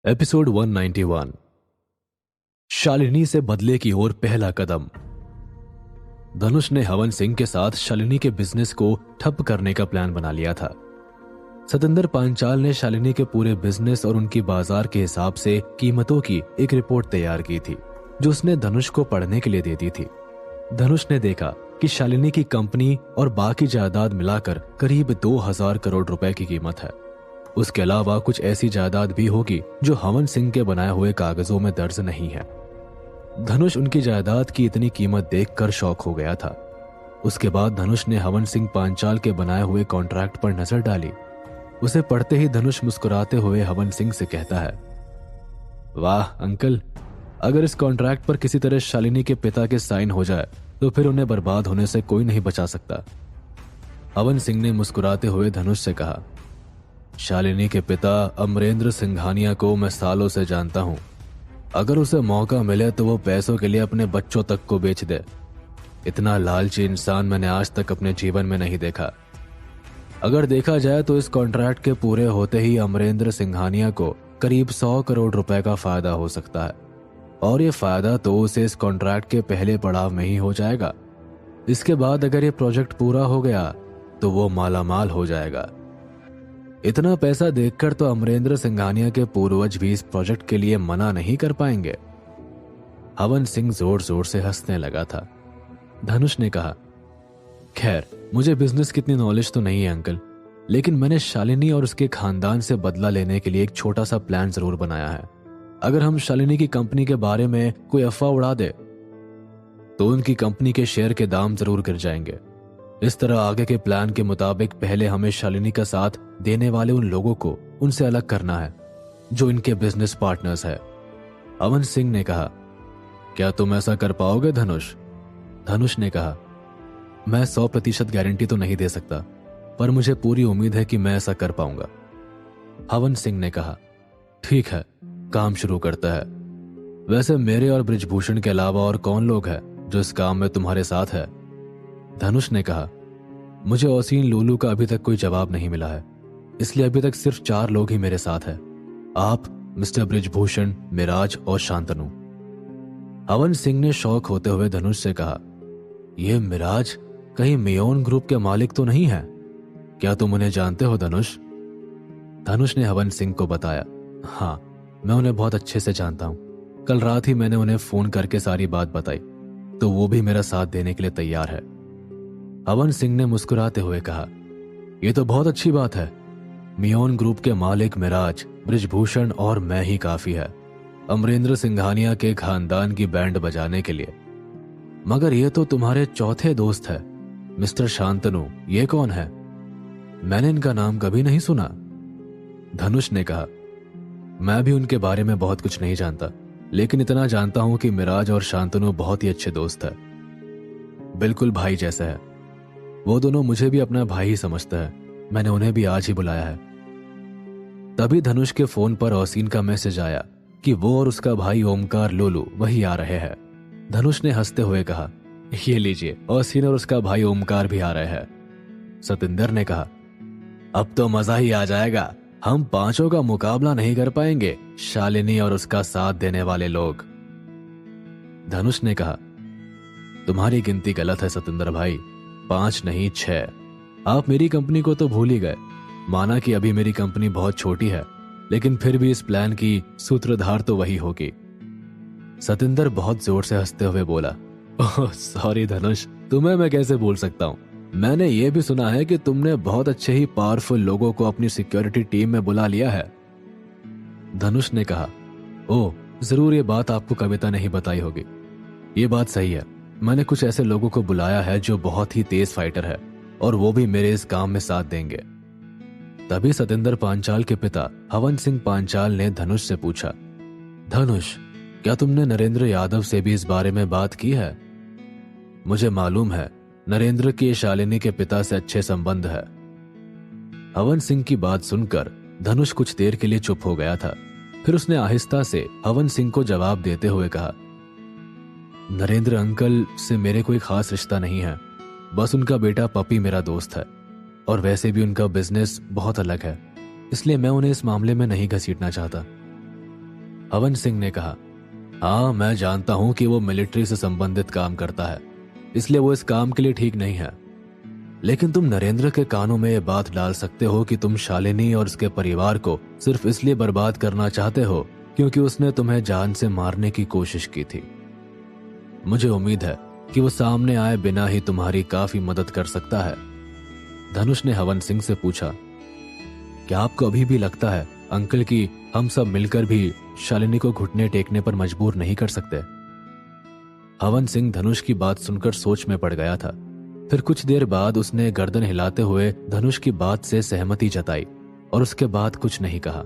Episode 191। Shalini से बदले की ओर पहला कदम। धनुष ने हवन सिंह के साथ शालिनी के बिजनेस को ठप करने का प्लान बना लिया था। सतेंद्र पांचाल ने शालिनी के पूरे बिजनेस और उनकी बाजार के हिसाब से कीमतों की एक रिपोर्ट तैयार की थी, जो उसने धनुष को पढ़ने के लिए दे दी थी। धनुष ने देखा कि शालिनी की कंपनी और बाकी जायदाद मिलाकर करीब 2000 करोड़ रुपए की कीमत है। उसके अलावा कुछ ऐसी जायदाद भी होगी जो हवन सिंह के बनाए हुए कागजों में दर्ज नहीं है। धनुष उनकी जायदाद की इतनी कीमत देखकर शॉक हो गया था। उसके बाद धनुष ने हवन सिंह पांचाल के बनाए हुए कॉन्ट्रैक्ट पर नजर डाली। उसे पढ़ते ही धनुष मुस्कुराते हुए हवन सिंह से कहता है, वाह अंकल, अगर इस कॉन्ट्रैक्ट पर किसी तरह शालिनी के पिता के साइन हो जाए तो फिर उन्हें बर्बाद होने से कोई नहीं बचा सकता। हवन सिंह ने मुस्कुराते हुए धनुष से कहा, शालिनी के पिता अमरेंद्र सिंघानिया को मैं सालों से जानता हूं। अगर उसे मौका मिले तो वो पैसों के लिए अपने बच्चों तक को बेच दे। इतना लालची इंसान मैंने आज तक अपने जीवन में नहीं देखा। अगर देखा जाए तो इस कॉन्ट्रैक्ट के पूरे होते ही अमरेंद्र सिंघानिया को करीब 100 करोड़ रुपए का फायदा हो सकता है, और ये फायदा तो उसे इस कॉन्ट्रैक्ट के पहले पड़ाव में ही हो जाएगा। इसके बाद अगर ये प्रोजेक्ट पूरा हो गया तो वो मालामाल हो जाएगा। इतना पैसा देखकर तो अमरेंद्र सिंघानिया के पूर्वज भी इस प्रोजेक्ट के लिए मना नहीं कर पाएंगे। हवन सिंह जोर जोर से हंसने लगा था। धनुष ने कहा, खैर मुझे बिजनेस की इतनी नॉलेज तो नहीं है अंकल, लेकिन मैंने शालिनी और उसके खानदान से बदला लेने के लिए एक छोटा सा प्लान जरूर बनाया है। अगर हम शालिनी की कंपनी के बारे में कोई अफवाह उड़ा दे तो उनकी कंपनी के शेयर के दाम जरूर गिर जाएंगे। इस तरह आगे के प्लान के मुताबिक पहले हमें शालिनी का साथ देने वाले उन लोगों को उनसे अलग करना है जो इनके बिजनेस पार्टनर्स है। हवन सिंह ने कहा, क्या तुम ऐसा कर पाओगे धनुष? धनुष ने कहा, मैं 100% गारंटी तो नहीं दे सकता, पर मुझे पूरी उम्मीद है कि मैं ऐसा कर पाऊंगा। हवन सिंह ने कहा, ठीक है, काम शुरू करता है। वैसे मेरे और ब्रिजभूषण के अलावा और कौन लोग हैं जो इस काम में तुम्हारे साथ है? धनुष ने कहा, मुझे ओसीन लूलू का अभी तक कोई जवाब नहीं मिला है, इसलिए अभी तक सिर्फ 4 लोग ही मेरे साथ हैं। आप, मिस्टर ब्रिजभूषण, मिराज और शांतनु। हवन सिंह ने शौक होते हुए धनुष से कहा, यह मिराज कहीं मियोन ग्रुप के मालिक तो नहीं है? क्या तुम उन्हें जानते हो धनुष? धनुष ने हवन सिंह को बताया, हाँ, मैं उन्हें बहुत अच्छे से जानता हूं। कल रात ही मैंने उन्हें फोन करके सारी बात बताई, तो वो भी मेरा साथ देने के लिए तैयार है। हवन सिंह ने मुस्कुराते हुए कहा, यह तो बहुत अच्छी बात है। मियोन ग्रुप के मालिक मिराज, ब्रिजभूषण और मैं ही काफी है अमरेंद्र सिंघानिया के खानदान की बैंड बजाने के लिए। मगर ये तो तुम्हारे चौथे दोस्त है, मिस्टर शांतनु। ये कौन है? मैंने इनका नाम कभी नहीं सुना। धनुष ने कहा, मैं भी उनके बारे में बहुत कुछ नहीं जानता, लेकिन इतना जानता हूं कि मिराज और शांतनु बहुत ही अच्छे दोस्त है, बिल्कुल भाई जैसे है। वो दोनों मुझे भी अपना भाई ही समझता है। मैंने उन्हें भी आज ही बुलाया है। तभी धनुष के फोन पर ओसीन का मैसेज आया कि वो और उसका भाई ओमकार लोलू वही आ रहे हैं। धनुष ने हंसते हुए कहा, ये लीजिए, ओसीन और उसका भाई ओमकार भी आ रहे हैं। सतेंद्र ने कहा, अब तो मजा ही आ जाएगा। हम 5 का मुकाबला नहीं कर पाएंगे, शालिनी और उसका साथ देने वाले लोग। धनुष ने कहा, तुम्हारी गिनती गलत है सतेंद्र भाई, 5 नहीं 6। आप मेरी कंपनी को तो भूल ही गए। माना कि अभी मेरी कंपनी बहुत छोटी है, लेकिन फिर भी इस प्लान की सूत्रधार तो वही होगी। सतेंद्र बहुत जोर से हंसते हुए बोला, ओह सॉरी धनुष, तुम्हें मैं कैसे भूल सकता हूं। मैंने ये भी सुना है कि तुमने बहुत अच्छे ही पावरफुल लोगों को अपनी सिक्योरिटी टीम में बुला लिया है। धनुष ने कहा, ओह जरूर, ये बात आपको कविता नहीं बताई होगी। ये बात सही है, मैंने कुछ ऐसे लोगों को बुलाया है जो बहुत ही तेज फाइटर है, और वो भी मेरे इस काम में साथ देंगे। तभी सतेंद्र पांचाल के पिता हवन सिंह पांचाल ने धनुष से पूछा, धनुष, क्या तुमने नरेंद्र यादव से भी इस बारे में बात की है? मुझे मालूम है नरेंद्र के शालिनी के पिता से अच्छे संबंध है। हवन सिंह की बात सुनकर धनुष कुछ देर के लिए चुप हो गया था। फिर उसने आहिस्ता से हवन सिंह को जवाब देते हुए कहा, नरेंद्र अंकल से मेरे कोई खास रिश्ता नहीं है, बस उनका बेटा पपी मेरा दोस्त है, और वैसे भी उनका बिजनेस बहुत अलग है, इसलिए मैं उन्हें इस मामले में नहीं घसीटना चाहता। हवन सिंह ने कहा, हाँ मैं जानता हूं कि वो मिलिट्री से संबंधित काम करता है, इसलिए वो इस काम के लिए ठीक नहीं है। लेकिन तुम नरेंद्र के कानों में ये बात डाल सकते हो कि तुम शालिनी और उसके परिवार को सिर्फ इसलिए बर्बाद करना चाहते हो क्योंकि उसने तुम्हें जान से मारने की कोशिश की थी। मुझे उम्मीद है कि वो सामने आए बिना ही तुम्हारी काफी मदद कर सकता है। धनुष ने हवन सिंह से पूछा, क्या आपको अभी भी लगता है अंकल कि हम सब मिलकर भी शालिनी को घुटने टेकने पर मजबूर नहीं कर सकते? हवन सिंह धनुष की बात सुनकर सोच में पड़ गया था। फिर कुछ देर बाद उसने गर्दन हिलाते हुए धनुष की बात से सहमति जताई और उसके बाद कुछ नहीं कहा।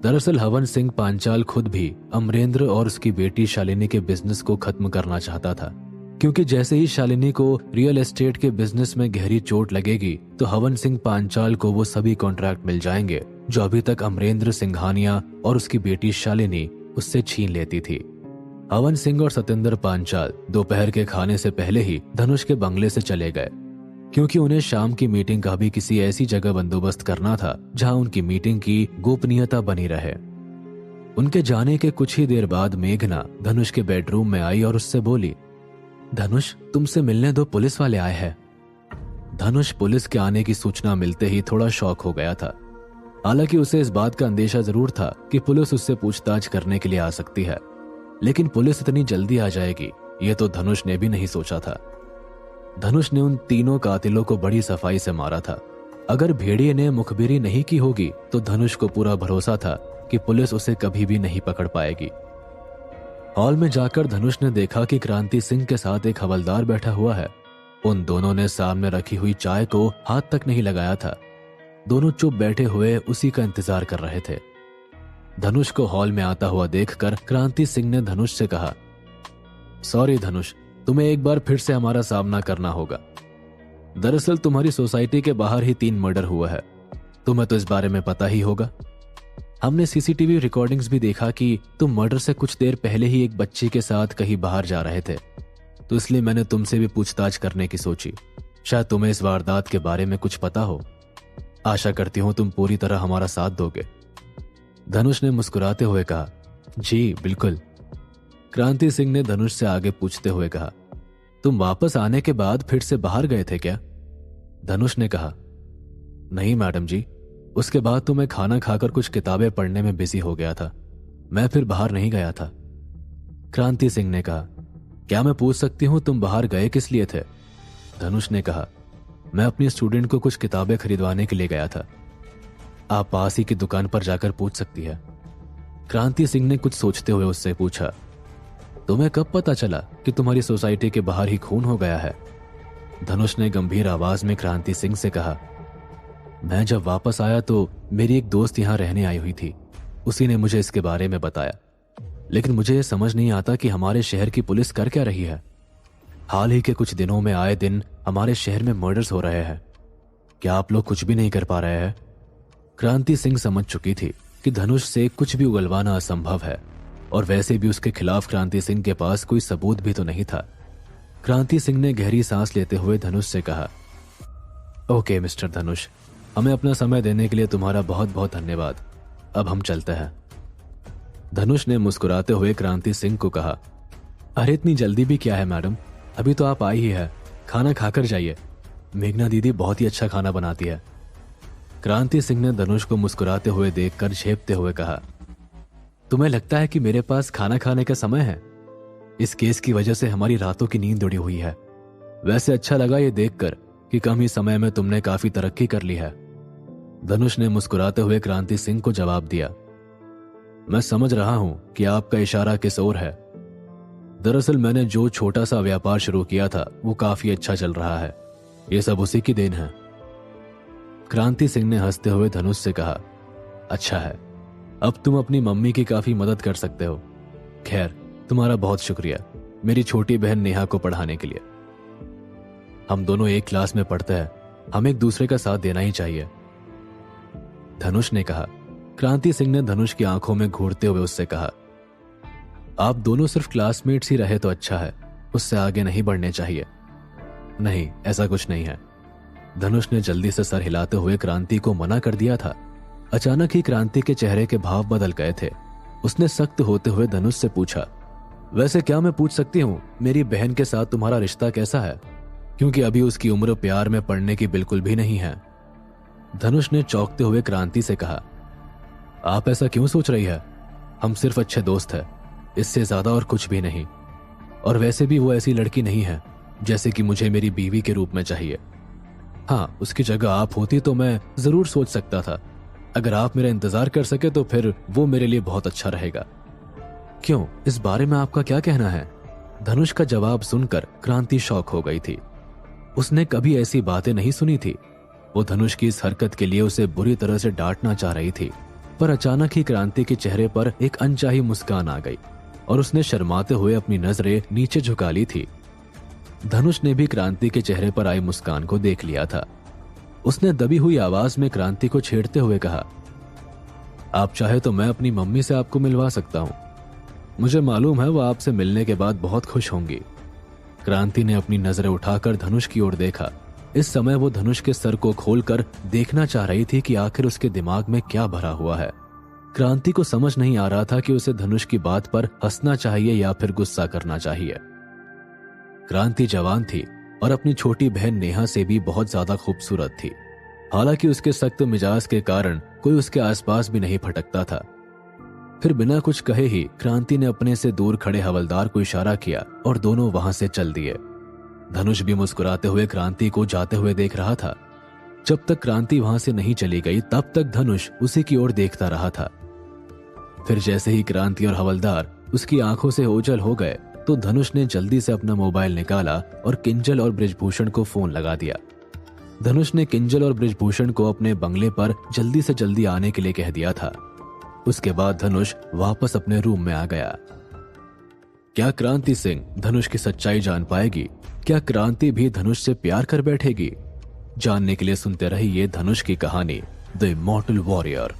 दरअसल हवन सिंह पांचाल खुद भी अमरेंद्र और उसकी बेटी शालिनी के बिजनेस को खत्म करना चाहता था, क्योंकि जैसे ही शालिनी को रियल एस्टेट के बिजनेस में गहरी चोट लगेगी तो हवन सिंह पांचाल को वो सभी कॉन्ट्रैक्ट मिल जाएंगे जो अभी तक अमरेंद्र सिंघानिया और उसकी बेटी शालिनी उससे छीन लेती थी। हवन सिंह और सतेंद्र पांचाल दोपहर के खाने से पहले ही धनुष के बंगले से चले गए, क्योंकि उन्हें शाम की मीटिंग का भी किसी ऐसी जगह बंदोबस्त करना था जहां उनकी मीटिंग की गोपनीयता बनी रहे। उनके जाने के कुछ ही देर बाद मेघना धनुष के बेडरूम में आई और उससे बोली, धनुष तुमसे मिलने दो पुलिस वाले आए हैं। धनुष पुलिस के आने की सूचना मिलते ही थोड़ा शॉक हो गया था। हालांकि उसे इस बात का अंदेशा जरूर था कि पुलिस उससे पूछताछ करने के लिए आ सकती है, लेकिन पुलिस इतनी जल्दी आ जाएगी ये तो धनुष ने भी नहीं सोचा था। धनुष ने उन तीनों कातिलों को बड़ी सफाई से मारा था। अगर भेड़िए ने मुखबिरी नहीं की होगी तो धनुष को पूरा भरोसा था कि पुलिस उसे कभी भी नहीं पकड़ पाएगी। हॉल में जाकर धनुष ने देखा कि क्रांति सिंह के साथ एक हवलदार बैठा हुआ है। उन दोनों ने सामने रखी हुई चाय को हाथ तक नहीं लगाया था। दोनों चुप बैठे हुए उसी का इंतजार कर रहे थे। धनुष को हॉल में आता हुआ देखकर क्रांति सिंह ने धनुष से कहा, सॉरी धनुष, तुम्हें एक बार फिर से हमारा सामना करना होगा। दरअसल तुम्हारी सोसाइटी के बाहर ही 3 मर्डर हुआ है। तुम्हें तो इस बारे में पता ही होगा। हमने सीसीटीवी रिकॉर्डिंग्स भी देखा कि तुम मर्डर से कुछ देर पहले ही एक बच्ची के साथ कहीं बाहर जा रहे थे, तो इसलिए मैंने तुमसे भी पूछताछ करने की सोची। शायद तुम्हें इस वारदात के बारे में कुछ पता हो। आशा करती हूं तुम पूरी तरह हमारा साथ दोगे। धनुष ने मुस्कुराते हुए कहा, जी बिल्कुल। क्रांति सिंह ने धनुष से आगे पूछते हुए कहा, तुम वापस आने के बाद फिर से बाहर गए थे क्या? धनुष ने कहा, नहीं मैडम जी, उसके बाद तो मैं खाना खाकर कुछ किताबें पढ़ने में बिजी हो गया था। मैं फिर बाहर नहीं गया था। क्रांति सिंह ने कहा, क्या मैं पूछ सकती हूं तुम बाहर गए किस लिए थे? धनुष ने कहा, मैं अपनी स्टूडेंट को कुछ किताबें खरीदवाने के लिए गया था। आप पास ही की दुकान पर जाकर पूछ सकती है। क्रांति सिंह ने कुछ सोचते हुए उससे पूछा, तुम्हें कब पता चला कि तुम्हारी सोसाइटी के बाहर ही खून हो गया है? धनुष ने गंभीर आवाज में क्रांति सिंह से कहा, मैं जब वापस आया तो मेरी एक दोस्त यहां रहने आई हुई थी। उसी ने मुझे इसके बारे में बताया, लेकिन मुझे यह समझ नहीं आता कि हमारे शहर की पुलिस कर क्या रही है। हाल ही के कुछ दिनों में आए दिन हमारे शहर में मर्डर्स हो रहे हैं। क्या आप लोग कुछ भी नहीं कर पा रहे हैं? क्रांति सिंह समझ चुकी थी कि धनुष से कुछ भी उगलवाना असंभव है, और वैसे भी उसके खिलाफ क्रांति सिंह के पास कोई सबूत भी तो नहीं था। क्रांति सिंह ने गहरी सांस लेते हुए धनुष से कहा, ओके मिस्टर धनुष, हमें अपना समय देने के लिए तुम्हारा बहुत बहुत धन्यवाद। अब हम चलते हैं। धनुष ने मुस्कुराते हुए क्रांति सिंह को कहा, अरे इतनी जल्दी भी क्या है मैडम, अभी तो आप आई ही है, खाना खाकर जाइए। मेघना दीदी बहुत ही अच्छा खाना बनाती है। क्रांति सिंह ने धनुष को मुस्कुराते हुए देखकर झेपते हुए कहा, तुम्हें लगता है कि मेरे पास खाना खाने का समय है? इस केस की वजह से हमारी रातों की नींद उड़ी हुई है। वैसे अच्छा लगा ये देखकर कि कम ही समय में तुमने काफी तरक्की कर ली है। धनुष ने मुस्कुराते हुए क्रांति सिंह को जवाब दिया, मैं समझ रहा हूं कि आपका इशारा किस ओर है। दरअसल मैंने जो छोटा सा व्यापार शुरू किया था वो काफी अच्छा चल रहा है। ये सब उसी की देन है। क्रांति सिंह ने हंसते हुए धनुष से कहा, अच्छा है, अब तुम अपनी मम्मी की काफी मदद कर सकते हो। खैर, तुम्हारा बहुत शुक्रिया मेरी छोटी बहन नेहा को पढ़ाने के लिए। हम दोनों एक क्लास में पढ़ते हैं, हम एक दूसरे का साथ देना ही चाहिए। धनुष ने कहा। क्रांति सिंह ने धनुष की आंखों में घूरते हुए उससे कहा, आप दोनों सिर्फ क्लासमेट्स ही रहे तो अच्छा है, उससे आगे नहीं बढ़ने चाहिए। नहीं, ऐसा कुछ नहीं है। धनुष ने जल्दी से सर हिलाते हुए क्रांति को मना कर दिया था। अचानक ही क्रांति के चेहरे के भाव बदल गए थे। उसने सख्त होते हुए धनुष से पूछा, वैसे क्या मैं पूछ सकती हूँ मेरी बहन के साथ तुम्हारा रिश्ता कैसा है, क्योंकि अभी उसकी उम्र प्यार में पड़ने की बिल्कुल भी नहीं है। धनुष ने चौंकते हुए क्रांति से कहा, आप ऐसा क्यों सोच रही है? हम सिर्फ अच्छे दोस्त हैं, इससे ज्यादा और कुछ भी नहीं। और वैसे भी वो ऐसी लड़की नहीं है जैसे कि मुझे मेरी बीवी के रूप में चाहिए। हाँ, उसकी जगह आप होती तो मैं जरूर सोच सकता था। अगर आप मेरा इंतजार कर सके तो फिर वो मेरे लिए बहुत अच्छा रहेगा। क्यों, इस बारे में आपका क्या कहना है? धनुष का जवाब सुनकर क्रांति शॉक हो गई थी। उसने कभी ऐसी बातें नहीं सुनी थी। वो धनुष की इस हरकत के लिए उसे बुरी तरह से डांटना चाह रही थी, पर अचानक ही क्रांति के चेहरे पर एक अनचाही मुस्कान आ गई और उसने शर्माते हुए अपनी नजरें नीचे झुका ली थी। धनुष ने भी क्रांति के चेहरे पर आई मुस्कान को देख लिया था। उसने दबी हुई आवाज में क्रांति को छेड़ते हुए कहा, आप चाहे तो मैं अपनी मम्मी से आपको मिलवा सकता हूं। मुझे मालूम है वो आपसे मिलने के बाद बहुत खुश होंगी। क्रांति ने अपनी नजरें उठाकर धनुष की ओर देखा। इस समय वो धनुष के सर को खोलकर देखना चाह रही थी कि आखिर उसके दिमाग में क्या भरा हुआ है। क्रांति को समझ नहीं आ रहा था कि उसे धनुष की बात पर हंसना चाहिए या फिर गुस्सा करना चाहिए। क्रांति जवान थी और अपनी छोटी बहन नेहा से भी बहुत ज्यादा खूबसूरत थी। हालांकि उसके सख्त मिजाज के कारण कोई उसके आसपास भी नहीं फटकता था। फिर बिना कुछ कहे ही क्रांति ने अपने से दूर खड़े हवलदार को इशारा किया और दोनों वहां से चल दिए। धनुष भी मुस्कुराते हुए क्रांति को जाते हुए देख रहा था। जब तक क्रांति वहां से नहीं चली गई तब तक धनुष उसी की ओर देखता रहा था। फिर जैसे ही क्रांति और हवलदार उसकी आंखों से ओझल हो गए तो धनुष ने जल्दी से अपना मोबाइल निकाला और किंजल और बृजभूषण को फोन लगा दिया। धनुष ने किंजल और बृजभूषण को अपने बंगले पर जल्दी से जल्दी आने के लिए कह दिया था। उसके बाद धनुष वापस अपने रूम में आ गया। क्या क्रांति सिंह धनुष की सच्चाई जान पाएगी? क्या क्रांति भी धनुष से प्यार कर बैठेगी? जानने के लिए सुनते रहिए धनुष की कहानी द इमॉर्टल वॉरियर।